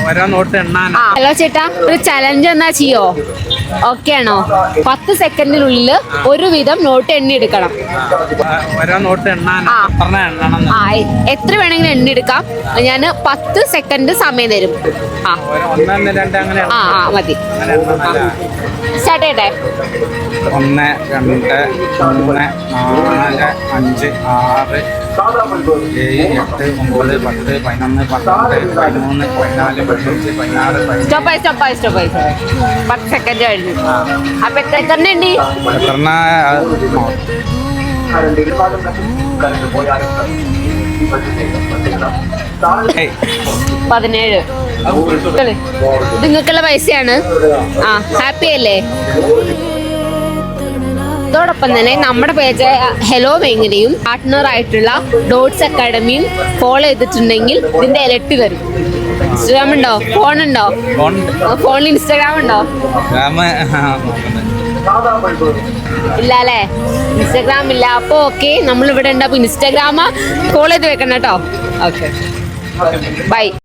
ഓരോ നോട്ട് എണ്ണാൻ. ഹലോ ചേട്ടാ, ഒരു ചലഞ്ച് എന്നാ ചെയ്യോ? ഓക്കെ ആണോ? 10 സെക്കൻഡിനുള്ളിൽ ഒരു വിധം നോട്ട് എണ്ണി എടുക്കണം. ഓരോ നോട്ട് എണ്ണാൻ എണ്ണണം. എത്ര വേണമെങ്കിലും എണ്ണി എടുക്കാം. ഞാൻ 10 സെക്കൻഡ് സമയം തരും. 1, 2 അങ്ങനെ. മതി. സ്റ്റാർട്ട് ചെയ്യട്ടെ. 1, 2, 3, 4, 5, 6, 7, 8, 9, 10, 11, 12, 13, 14, 15, 16. സ്റ്റോപ്പായി 10 സെക്കൻഡ് കഴിഞ്ഞു. അപ്പൊ എത്ര എണ്ണി? 17. ഇത് നിങ്ങൾക്കുള്ള പൈസയാണ്. ഹാപ്പി അല്ലേ? അതോടൊപ്പം തന്നെ നമ്മുടെ പേജ് ഹലോ വേങ്ങരയും പാർട്ട്ണർ ആയിട്ടുള്ള ഡോട്ട്സ് അക്കാഡമിയും ഫോളോ ചെയ്തിട്ടുണ്ടെങ്കിൽ ഇതിന്റെ ഇരട്ടി വരും. ഇൻസ്റ്റാഗ്രാം ഉണ്ടോ? ഫോണുണ്ടോ? ഫോണിൽ ഇൻസ്റ്റാഗ്രാം ഉണ്ടോ? ഇല്ല അല്ലേ? ഇൻസ്റ്റാഗ്രാം ഇല്ല. അപ്പൊ ഓക്കെ, നമ്മൾ ഇവിടെ ഉണ്ട്. അപ്പൊ ഇൻസ്റ്റാഗ്രാം ഫോളോ ചെയ്ത് വെക്കണം കേട്ടോ. Okay, by.